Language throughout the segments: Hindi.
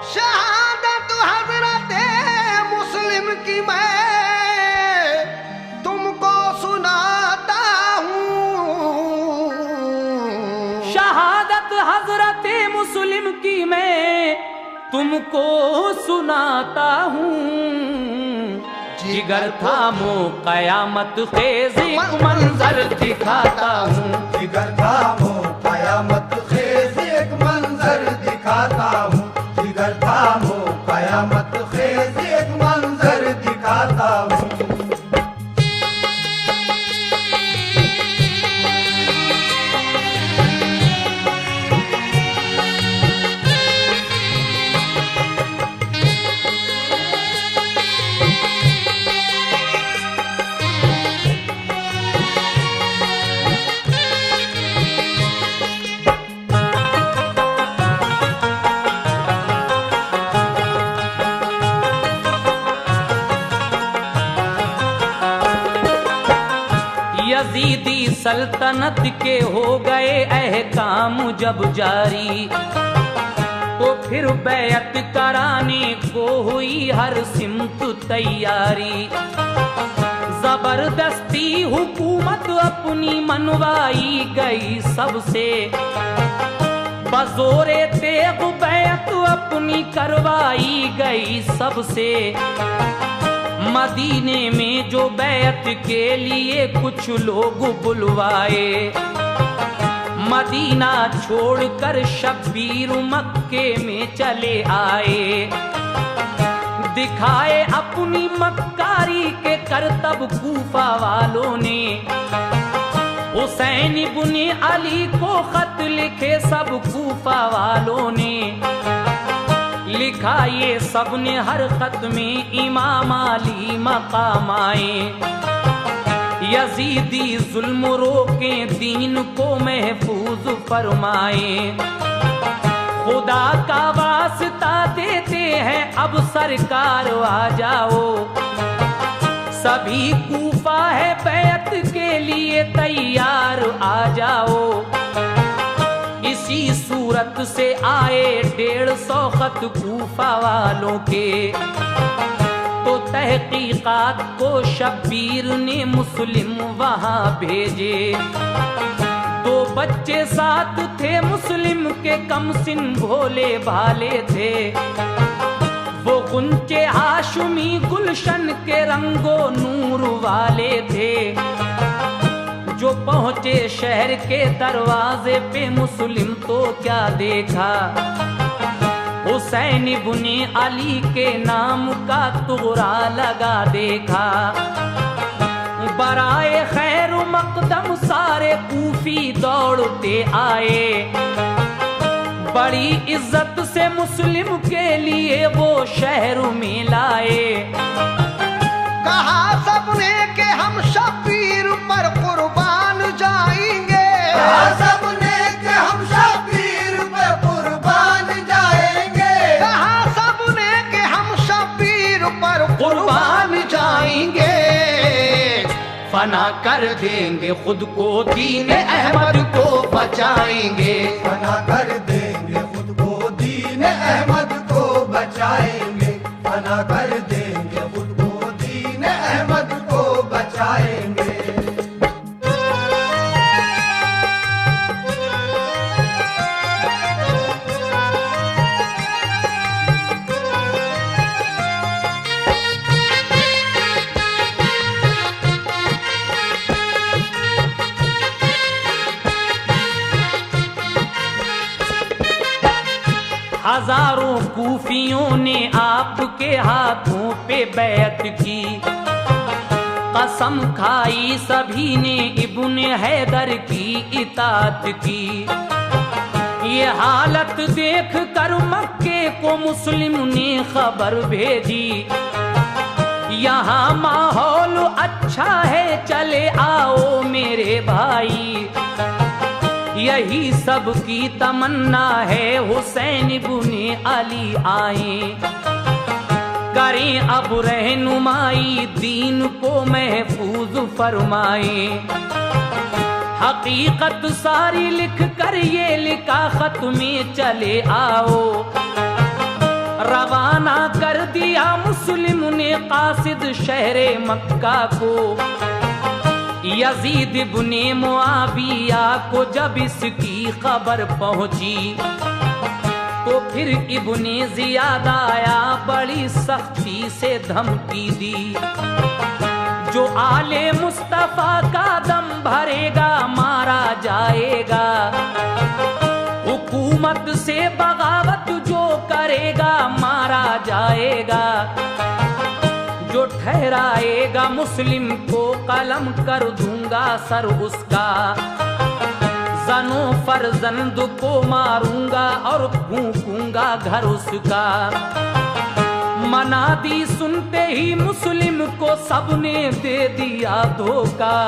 शहादत हजरत मुस्लिम की मैं तुमको सुनाता हूँ। शहादत हजरत मुस्लिम की मैं तुमको सुनाता हूँ। जिगर थामो कयामत खेज एक मंजर दिखाता हूँ। जिगर थामो कयामत खेज एक मंजर दिखाता हूँ। जिगर थामो कयामत खेज एक मंजर दिखाता हूँ। यजीदी सल्तनत के हो गए अहकाम जब जारी, तो फिर बैअत कराने को हुई हर सिमत तैयारी। जबरदस्ती हुकूमत अपनी मनवाई गई सबसे, बजोरे तेग बैअत अपनी करवाई गई सबसे। मदीने में जो बैत के लिए कुछ लोग बुलवाए, मदीना छोड़कर शब्बीर मक्के में चले आए। दिखाए अपनी मक्कारी के करतब कूफा वालों ने, हुसैन इब्ने अली को खत लिखे सब कूफा वालों ने। लिखा ये सब ने हर खत में इमाम अली मकाम आए। यजीदी जुल्म रोके दीन को महफूज फरमाए। खुदा का वास्ता देते हैं अब सरकार आ जाओ। सभी कूफा है बैत के लिए तैयार आ जाओ। इसी सूरत से आए 150 खत कूफा वालों के, तो तहकीकात को शब्बीर ने मुस्लिम वहां भेजे। 2 बच्चे साथ थे मुस्लिम के, कमसिन भोले भाले थे। वो गुंचे हाशमी गुलशन के रंगो नूर वाले थे। जो पहुंचे शहर के दरवाजे पे मुस्लिम तो क्या देखा, हुसैन इब्ने अली के नाम का तुगरा लगा देखा। बराए खैर मकदम सारे कूफी दौड़ते आए। बड़ी इज्जत से मुस्लिम के लिए वो शहर में लाए। कहा सबने के हम शब्बीर पर कुर्बान जाएंगे। कहा सबने के हम शब्बीर पर कुर्बान जाएंगे। कहा सबने के हम शब्बीर पर कुर्बान जाएंगे। फना कर देंगे खुद को, दीन अहमद को बचाएंगे। फना कर देंगे खुद को, दीन अहमद को बचाएंगे। फना कर देंगे खुद को, दीन अहमद को बचाएंगे। हजारों कूफियों ने आपके हाथों पे बैत की। कसम खाई सभी ने इब्ने हैदर की इताअत की। ये हालत देख कर मक्के को मुस्लिम ने खबर भेजी। यहाँ माहौल अच्छा है चले आओ मेरे भाई। यही सबकी तमन्ना है हुसैन इब्ने अली आए। करें अब रहनुमाई दीन को महफूज फरमाए। हकीकत सारी लिख कर ये लिखा खत में चले आओ। शहरे मक्का को। यजीद इब्ने मुआविया को जब इसकी खबर पहुंची तो फिर इब्ने जियाद आया, बड़ी सख्ती से धमकी दी, जो आले मुस्तफा का दम भरेगा मारा जाएगा, हुकूमत से बगावत जो करेगा मारा जाएगा, जो ठहराएगा मुस्लिम को कलम कर दूंगा सर उसका, जनो फर्जंद को मारूंगा और फूंकूंगा घर उसका। मनादी सुनते ही मुस्लिम को सबने दे दिया धोखा,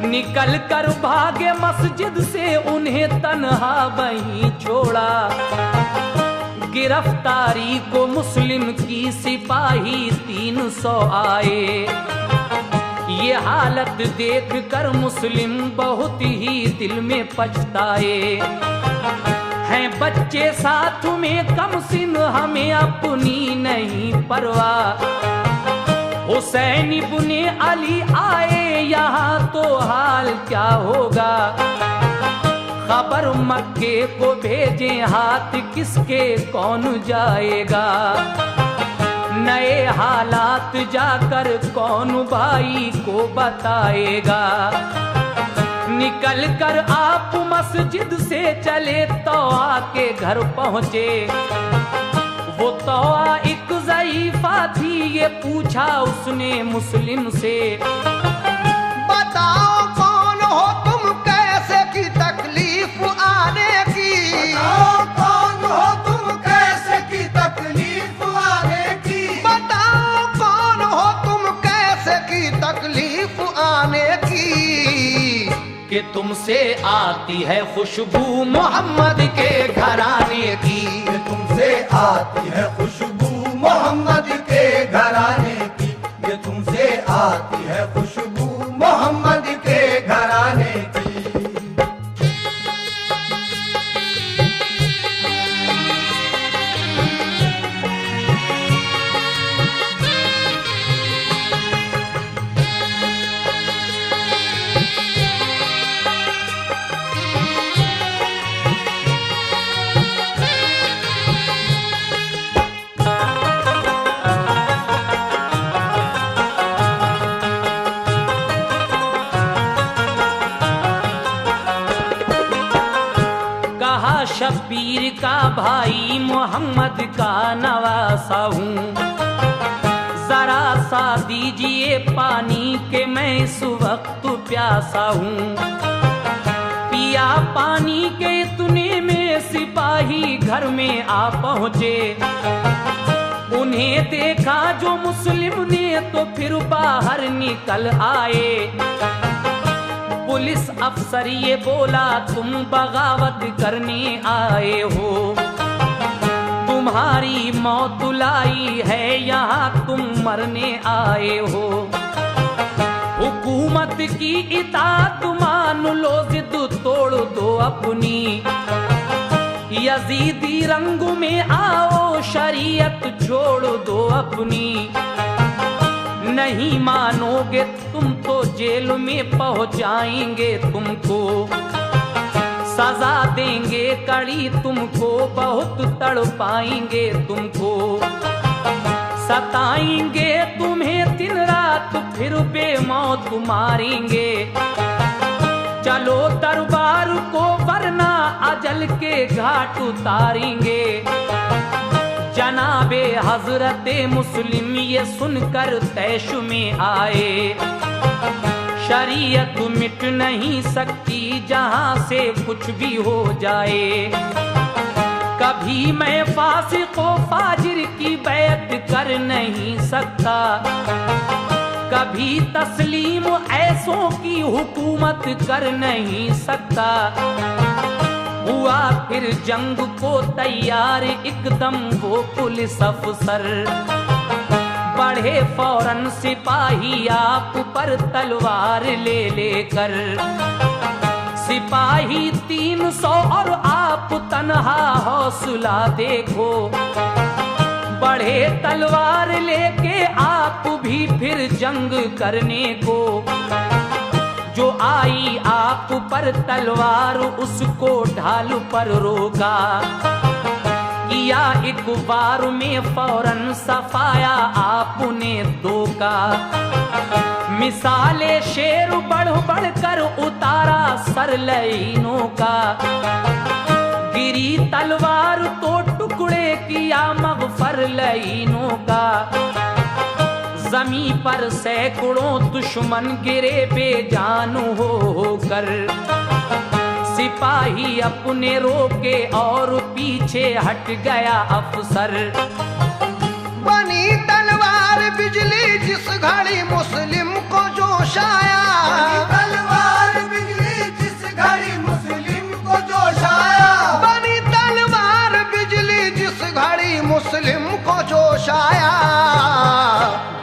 निकल कर भागे मस्जिद से उन्हें तन्हा वहीं छोड़ा। गिरफ्तारी को मुस्लिम की सिपाही 300 आए, ये हालत देख कर मुस्लिम बहुत ही दिल में पछताए। हैं बच्चे साथ में कम सिन हमें अपनी नहीं परवाह, हुसैन इब्ने अली आए यहाँ तो हाल क्या होगा। खबर मक्के को भेजे हाथ किसके कौन जाएगा, नए हालात जाकर कौन भाई को बताएगा। निकल कर आप मस्जिद से चले तौआ के घर पहुँचे, वो तौआ एक ज़ईफ़ा थी, ये पूछा उसने मुस्लिम से, बताओ कौन हो तुम, कैसे की तकलीफ आने की। बताओ कौन हो तुम, कैसे की तकलीफ आने की। बताओ कौन हो तुम, कैसे की तकलीफ आने की। कि तुमसे आती है खुशबू मोहम्मद के घराने की। कि तुमसे आती है खुशबू मोहम्मद के घराने की। ये तुमसे आती है खुशबू मोहम्मद के घराने की। शब्बीर का भाई मोहम्मद का नवासा हूँ, जरा सा दीजिए पानी के मैं इस वक्त प्यासा हूँ। पिया पानी के इतने में सिपाही घर में आ पहुँचे, उन्हें देखा जो मुस्लिम ने तो फिर बाहर निकल आए। पुलिस अफसर ये बोला तुम बगावत करने आए हो, तुम्हारी मौत लाई है यहाँ तुम मरने आए हो। हुकूमत की इताअत मान लो, जिद तोड़ दो अपनी, यजीदी रंग में आओ शरीयत छोड़ दो अपनी। नहीं मानोगे तुम तो जेल में पहुंचाएंगे तुमको, सजा देंगे कड़ी तुमको, बहुत तड़पाएंगे तुमको, सताएंगे तुम्हें दिन रात फिर बेमौत मारेंगे। चलो दरबार को वरना अजल के घाट उतारेंगे। जनाबे हजरते मुस्लिम ये सुनकर तैश में आए, शरीयत मिट नहीं सकती जहां से कुछ भी हो जाए। कभी मैं फासिक व फाजिर की बैत कर नहीं सकता, कभी तस्लीम ऐसों की हुकूमत कर नहीं सकता। हुआ फिर जंग को तैयार एकदम वो पुलिस अफसर, बढ़े फौरन सिपाही आप पर तलवार ले लेकर। सिपाही 300 और आप तन्हा, हौसला देखो बढ़े तलवार लेके आप भी फिर जंग करने को। जो आई आप पर तलवार उसको ढाल पर रोका। किया एक बार में फौरन सफाया आपने दो का। मिसाले शेर बढ़ बढ़ कर उतारा सरलईनों का। गिरी तलवार तो टुकड़े किया मगफर लईनों का। जमीन पर सैकड़ों दुश्मन गिरे बेजान हो कर। सिपाही अपने रोके और पीछे हट गया अफसर। बनी तलवार बिजली जिस घड़ी मुस्लिम को जोश आया। तलवार बिजली जिस घड़ी मुस्लिम को जोश आया। बनी तलवार बिजली जिस घड़ी मुस्लिम को जोश आया।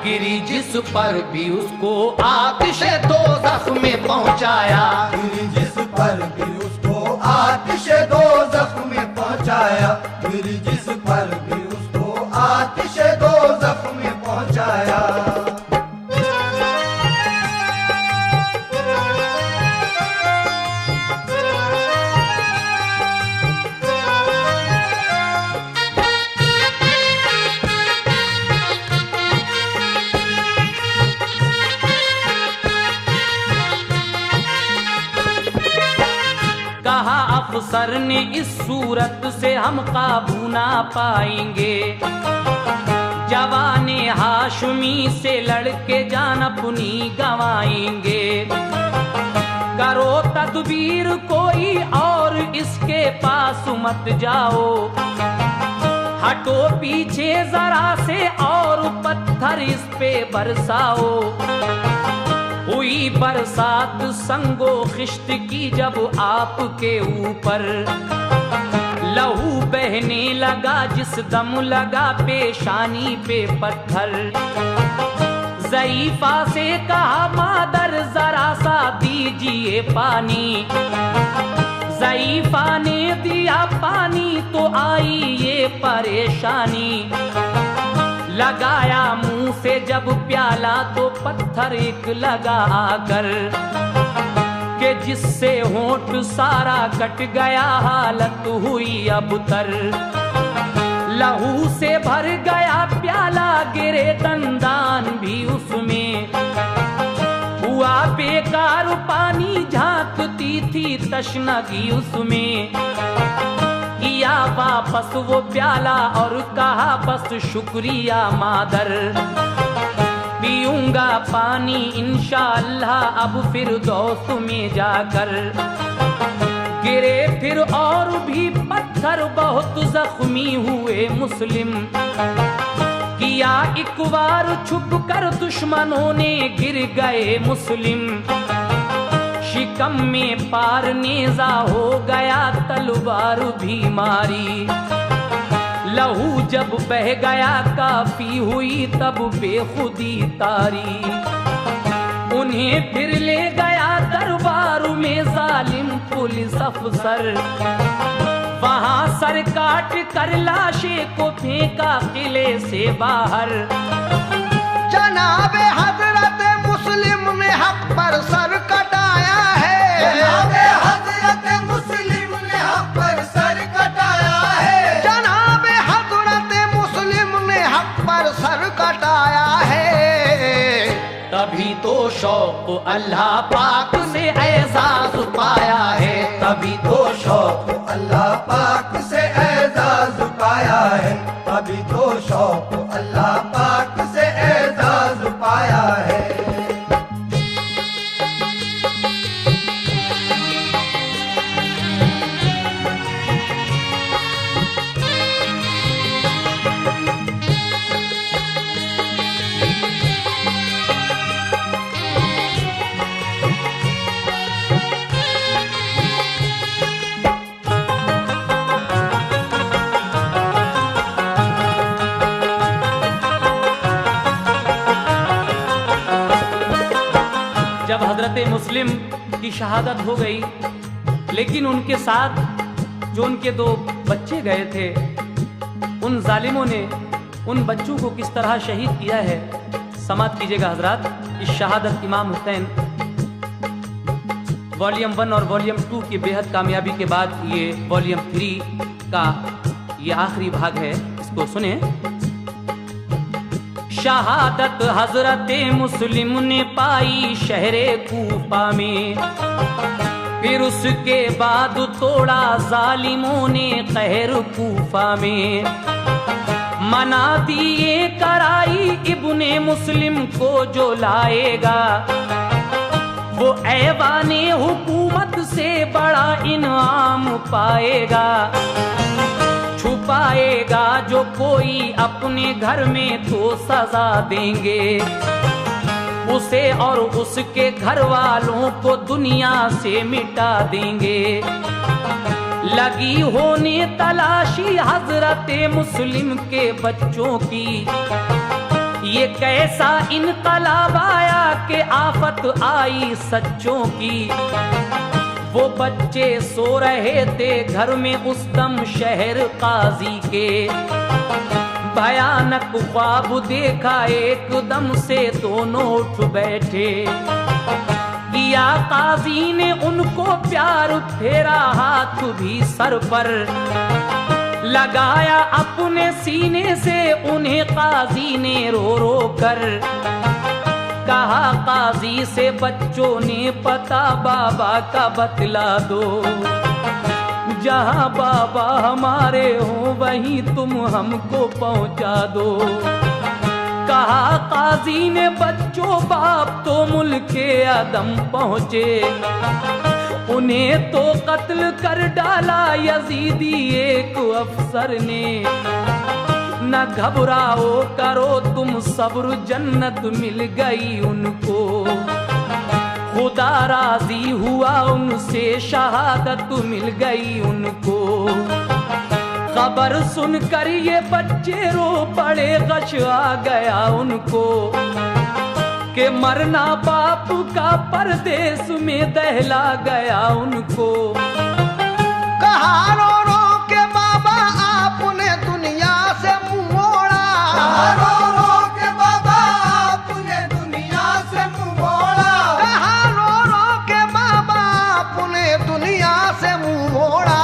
गिरी जिस पर भी उसको आतिशे दोज़ख में पहुंचाया। गिरी जिस पर भी उसको आतिशे दोज़ख में पहुंचाया। गिरी जिस पर भी उसको आतिशे दोज़ख में पहुंचाया। अफसर ने इस सूरत से हम काबू ना पाएंगे। जवाने हाशमी से लड़के जान अपनी गवाएंगे। करो तदबीर कोई और इसके पास मत जाओ। हटो पीछे जरा से और पत्थर इस पे बरसाओ। हुई बरसात संगो खिश्त की जब आपके ऊपर। लहू बहने लगा जिस दम लगा पेशानी पे पत्थर। ज़ईफ़ा से कहा मादर जरा सा दीजिए पानी। ज़ईफ़ा ने दिया पानी तो आई ये परेशानी। लगाया मुंह से जब प्याला तो पत्थर एक लगा कर। के जिससे होंठ सारा कट गया हालत हुई अब तर। लहू से भर गया प्याला गिरे दंदान भी उसमें। हुआ बेकार पानी झांकती थी तशनगी उसमें। किया वापस वो प्याला और कहा बस शुक्रिया मादर। पीऊंगा पानी इंशाअल्लाह अब फिर दोस्त में जाकर। गिरे फिर और भी पत्थर बहुत जख्मी हुए मुस्लिम। किया एक बार छुप कर दुश्मनों ने गिर गए मुस्लिम। शिकम में पार नेजा हो गया तलवार भी मारी। लहू जब बह गया काफी हुई तब बेखुदी तारी। उन्हें फिर ले गया दरबार में जालिम पुलिस अफसर। वहां सर काट कर लाशे को फेंका किले से बाहर। जनाबे हजरत मुस्लिम ने हक पर सर कटाया है। जनाबे हजरत मुस्लिम ने हक पर सर कटाया है। जनाबे हजरत मुस्लिम ने हक पर सर कटाया है। तभी तो शौक अल्लाह पाक से एजाज पाया है। तभी तो शौक अल्लाह पाक से एजाज पाया है। तभी तो शौक अल्लाह पाक से एजाज पाया है। जब हजरत मुस्लिम की शहादत हो गई, लेकिन उनके साथ जो उनके दो बच्चे गए थे, उन जालिमों ने उन बच्चों को किस तरह शहीद किया है, समाप्त कीजिएगा हजरात। इस शहादत इमाम हुसैन वॉल्यूम 1 और वॉल्यूम 2 की बेहद कामयाबी के बाद ये वॉल्यूम 3 का ये आखिरी भाग है, इसको सुने। शहादत हजरत मुस्लिम ने पाई शहरे कूफा में, फिर उसके बाद तोड़ा जालिमों ने कहर कूफा में। मना दिए कराई इब्ने मुस्लिम को जो लाएगा, वो ऐवाने हुकूमत से बड़ा इनाम पाएगा। छुपाएगा जो कोई अपने घर में तो सजा देंगे उसे, और उसके घर वालों को दुनिया से मिटा देंगे। लगी होने तलाशी हजरत मुस्लिम के बच्चों की, ये कैसा इनकलाब आया कि आफत आई सच्चों की। वो बच्चे सो रहे थे घर में उस दम शहर काजी के, भयानक ख्वाब देखा एकदम से दोनों उठ बैठे। किया काजी ने उनको प्यार, फेरा हाथ भी सर पर, लगाया अपने सीने से उन्हें काजी ने रो रो कर। कहा काजी से बच्चों ने पता बाबा का बतला दो, जहां बाबा हमारे हो वहीं तुम हमको पहुंचा दो। कहा काजी ने बच्चों बाप तो मुल्के आदम पहुंचे, उन्हें तो कत्ल कर डाला यजीदी एक अफसर ने। न घबराओ करो तुम सब्र, जन्नत मिल गई उनको। खुदा राजी हुआ उनसे, शहादत मिल गई उनको। खबर सुनकर ये बच्चे रो पड़े, गश आ गया उनको कि मरना बाप का परदेश में दहला गया उनको। कहा रो रो के बाबा आपने दुनिया से मुंह मोड़ा, रो रो के बाबा आपने दुनिया से मुंह मोड़ा। कहा रो रो के बाबा आपने दुनिया से मुंह मोड़ा।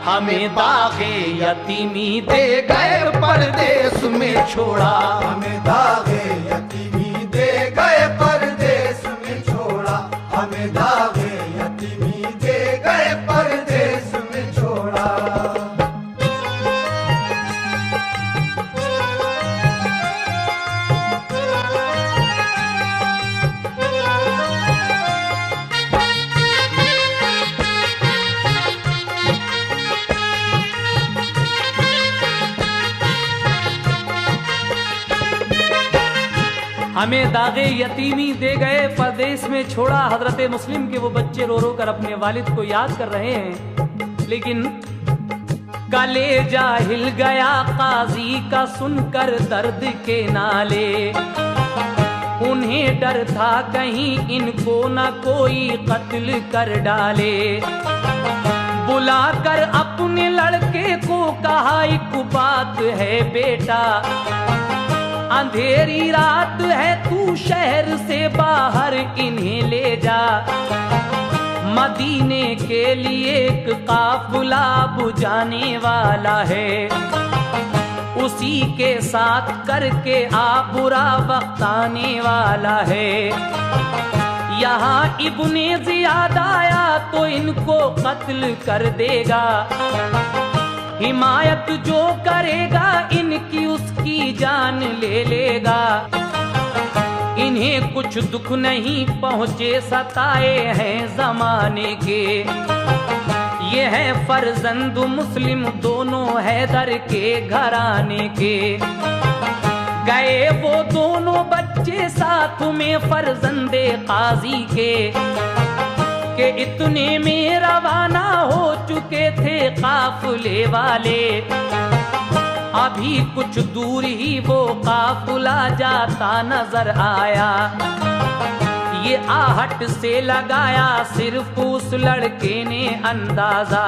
हमें दागे यतीमी दे गए परदेश में छोड़ा, हमें दागे यतीमी दे गए परदेश में छोड़ा। हमें दागे यतीमी दे गए परदेश में छोड़ा। हमें दागे यतीमी दे गए परदेश में छोड़ा। हजरत मुस्लिम के वो बच्चे रो रो कर अपने वालिद को याद कर रहे हैं, लेकिन कलेजा हिल गया काजी का सुनकर दर्द के नाले। उन्हें डर था कहीं इनको न कोई कत्ल कर डाले। बुलाकर अपने लड़के को कहा एक बात है बेटा, अंधेरी रात है तू शहर से बाहर इन्हें ले जा। मदीने के लिए एक काफिला बुझाने वाला है, उसी के साथ करके आ बुरा वक्त आने वाला है। यहाँ इब्ने ज़ियाद आया तो इनको कत्ल कर देगा। हिमायत जो करेगा इनकी उसकी जान ले लेगा। इन्हें कुछ दुख नहीं पहुँचे, सताए हैं जमाने के। ये है फर्जंद मुस्लिम दोनों हैदर के घराने के। गए वो दोनों बच्चे साथ में फर्जंदे काजी के इतने में रवाना हो चुके थे काफिले वाले। अभी कुछ दूर ही वो काफिला जाता नजर आया। ये आहट से लगाया सिर्फ उस लड़के ने अंदाजा,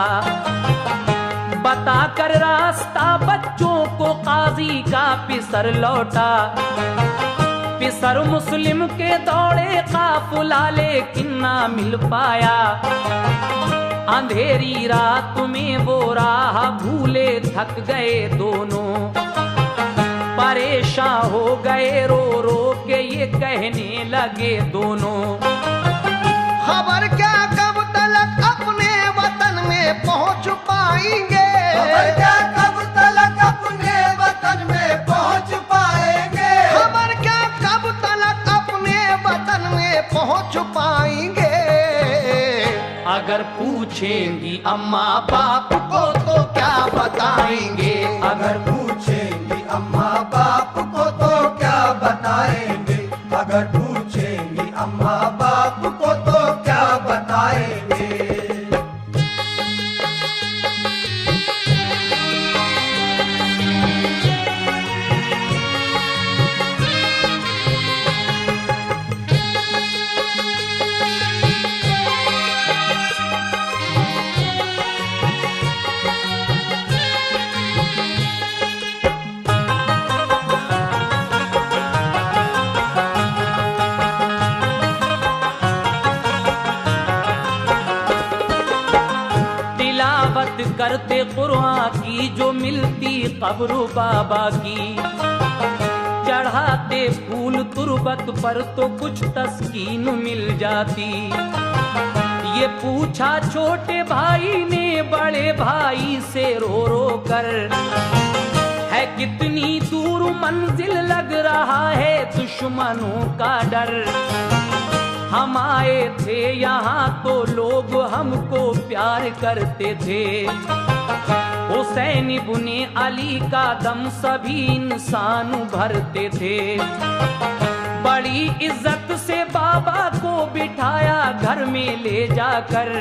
बताकर रास्ता बच्चों को काजी गाजी का पिसर लौटा। पिसर मुस्लिम के दौड़े काफिला लेकिन ना मिल पाया। अंधेरी रात में वो राह भूले थक गए दोनों। परेशान हो गए रो रो के ये कहने लगे दोनों। खबर क्या कब तलक अपने वतन में पहुंच पाएंगे। खबर क्या कब तलक अपने वतन में पहुंच पाएंगे। खबर क्या कब तलक अपने वतन में पहुंच पाएंगे। अगर पूछेंगी अम्मा बाप को तो क्या बताएंगे। अगर पूछेंगी अम्मा बाप को तो क्या बताएंगे। अगर पूछेंगी अम्मा बाप को तो क्या बताएंगे। करते कुरान की जो मिलती कब्र बाबा की। चढ़ाते फूल तुरबत पर तो कुछ तस्कीन मिल जाती। ये पूछा छोटे भाई ने बड़े भाई से रो रो कर, है कितनी दूर मंजिल लग रहा है दुश्मनों का डर। हम आए थे यहाँ तो लोग हमको प्यार करते थे। हुसैन इब्ने अली का दम सभी इंसान भरते थे। बड़ी इज्जत से बाबा को बिठाया घर में ले जाकर।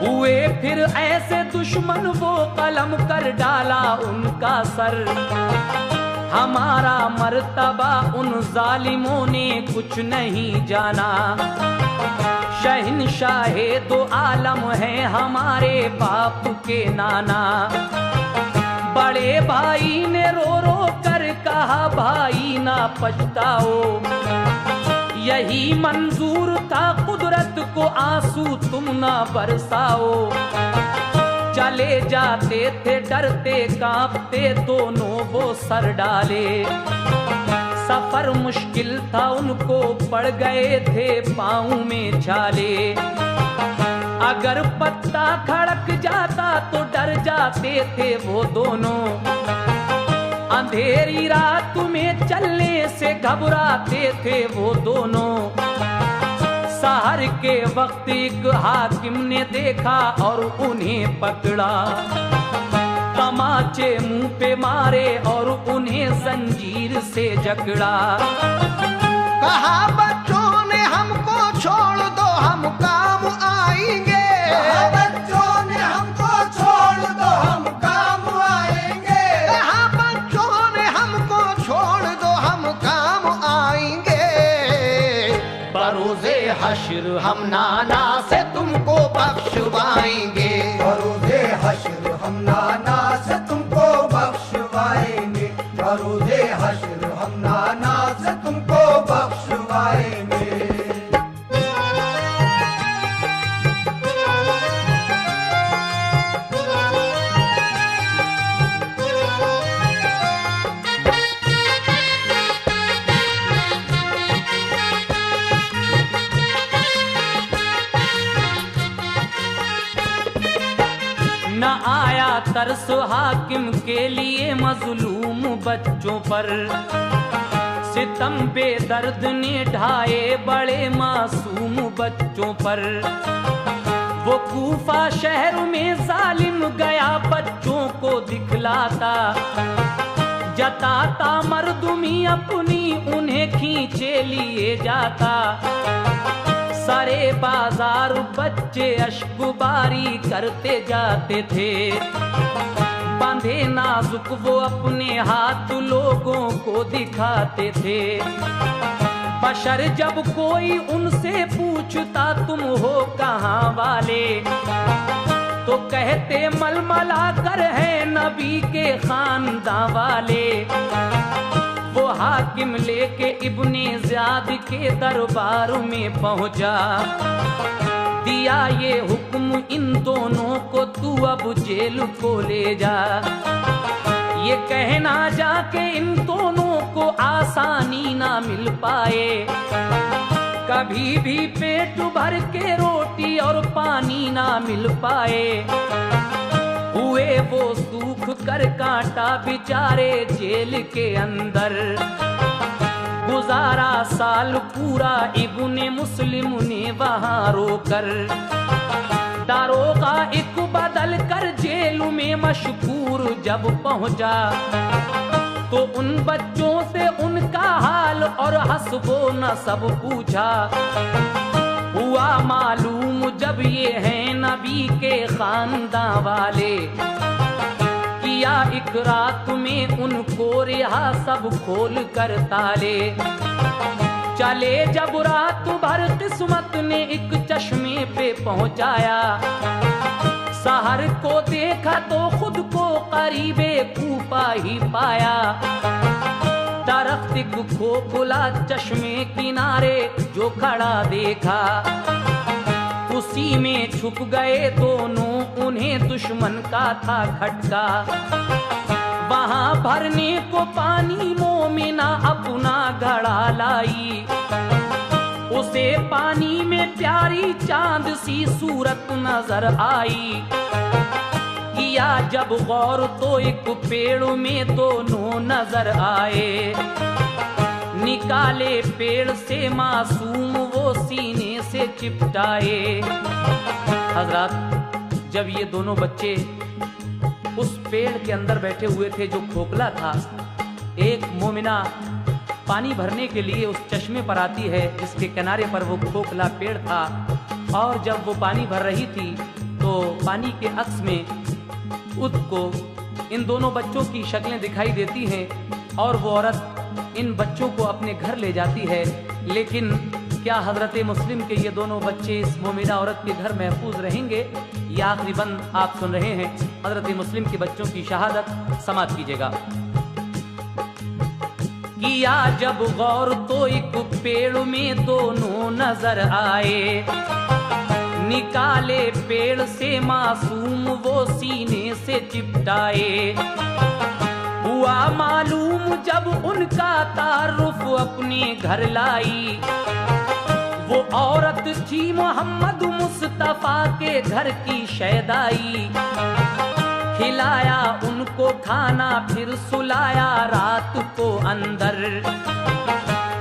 हुए फिर ऐसे दुश्मन वो कलम कर डाला उनका सर। हमारा मर्तबा उन जालिमों ने कुछ नहीं जाना। शहंशाहे दो आलम है हमारे बाप के नाना। बड़े भाई ने रो रो कर कहा भाई ना पछताओ। यही मंजूर था कुदरत को आंसू तुम ना बरसाओ। चले जाते थे डरते कांपते दोनों वो सर डाले। सफर मुश्किल था उनको पड़ गए थे पाँव में छाले। अगर पत्ता खड़क जाता तो डर जाते थे वो दोनों। अंधेरी रात में चलने से घबराते थे वो दोनों। सहर के वक्त एक हाकिम ने देखा और उन्हें पकड़ा। तमाचे मुंह पे मारे और उन्हें जंजीर से जकड़ा। कहा बच्चों ने हमको छोड़ दो हम काम आएंगे। कहा बच्चों ने हमको छोड़ दो हम काम आएंगे। कहा बच्चों ने हमको छोड़ दो हम काम आएंगे। बरोज़े हश्र हम नाना से तुमको बख्शवाएंगे। बरोज़े हश्र हम नाना से तुमको बख्शवाएंगे। बरोज़े हश्र हम नाना से तुमको बख्शवाएंगे। न आया तरस हाकिम के लिए मजलूम बच्चों पर। सितम बेदर्द ने ढाए बड़े मासूम बच्चों पर। वो कूफा शहर में जालिम गया बच्चों को दिखलाता। जताता मर्दुमी अपनी उन्हें खींचे लिए जाता। सारे बाजार बच्चे अश्कबारी करते जाते थे। बांधे नाजुक वो अपने हाथ लोगों को दिखाते थे। बशर जब कोई उनसे पूछता तुम हो कहाँ वाले, तो कहते मलमला कर है नबी के खानदां वाले। वो हाकिम लेके इब्ने ज़ियाद के दरबार में पहुंचा, दिया ये हुक्म इन दोनों को तू अब जेल को ले जा। ये कहना जाके इन दोनों को आसानी ना मिल पाए, कभी भी पेट भर के रोटी और पानी ना मिल पाए। हुए वो सूख कर कांटा बेचारे जेल के अंदर, गुजारा साल पूरा इब्ने मुस्लिम ने वहां रोकर। दारोगा एक बदल कर जेल में मशहूर जब पहुंचा, तो उन बच्चों से उनका हाल और हस्बो नसब पूछा। हुआ मालूम जब ये हैं नबी के खानदां वाले, किया एक रात में उनको रिहा सब खोल कर ताले। चले जब रात भर किस्मत ने एक चश्मे पे पहुंचाया, सहर को देखा तो खुद को करीबे कूफा ही पाया। दरख्त खोखला चश्मे किनारे जो खड़ा देखा, उसी में छुप गए दोनों, उन्हें दुश्मन का था खटका। वहां भरने को पानी मोमिना अपना घड़ा लाई, उसे पानी में प्यारी चांद सी सूरत नजर आई। किया जब गौर तो एक पेड़ में दोनों नजर आए, निकाले पेड़ से मासूम वो सीने से चिपटाए। हजरत, जब ये दोनों बच्चे उस पेड़ के अंदर बैठे हुए थे जो खोखला था, एक मोमिना पानी भरने के लिए उस चश्मे पर आती है जिसके किनारे पर वो खोखला पेड़ था, और जब वो पानी भर रही थी तो पानी के अक्स में उसको इन दोनों बच्चों की शक्लें दिखाई देती हैं, और वो औरत इन बच्चों को अपने घर ले जाती है। लेकिन क्या हजरत मुस्लिम के ये दोनों बच्चे इस मोमिना औरत के घर महफूज रहेंगे? ये आखिरी बंद आप सुन रहे हैं, हजरत मुस्लिम के बच्चों की शहादत समाप्त कीजिएगा। किया जब गौर तो एक पेड़ में दोनों नजर आए, निकाले पेड़ से मासूम वो सीने से चिपटाए। हुआ मालूम जब उनका तारुफ अपने घर लाई, वो औरत थी मोहम्मद मुस्तफा के घर की शहदाई। खिलाया उनको खाना फिर सुलाया रात को अंदर।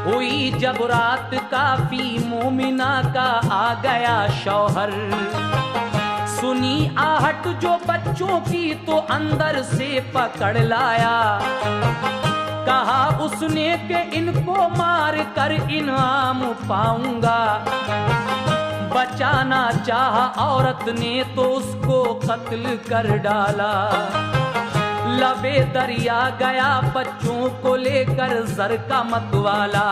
हुई जब रात काफी मोमिना का आ गया शौहर, सुनी आहट जो बच्चों की तो अंदर से पकड़ लाया। कहा उसने कि इनको मार कर इनाम पाऊंगा। बचाना चाहा औरत ने तो उसको कत्ल कर डाला। लबे दरिया गया बच्चों को लेकर जर का मतवाला।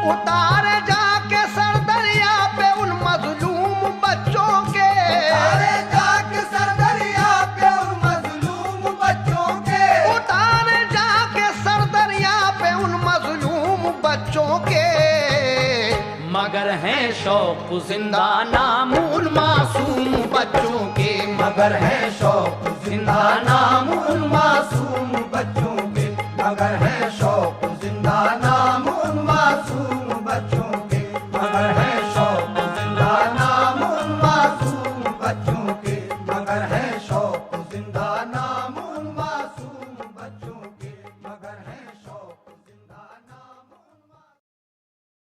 उतारे जाके सर दरिया पे उन मजलूम बच्चों के, उतारे जाके सर दरिया पे उन मजलूम बच्चों के, उतारे जाके सर दरिया पे उन मजलूम बच्चों के। मगर हैं शौक जिंदा नाम उन मासूम बच्चों के, मगर है शौक जिंदा नाम उन मासूम बच्चों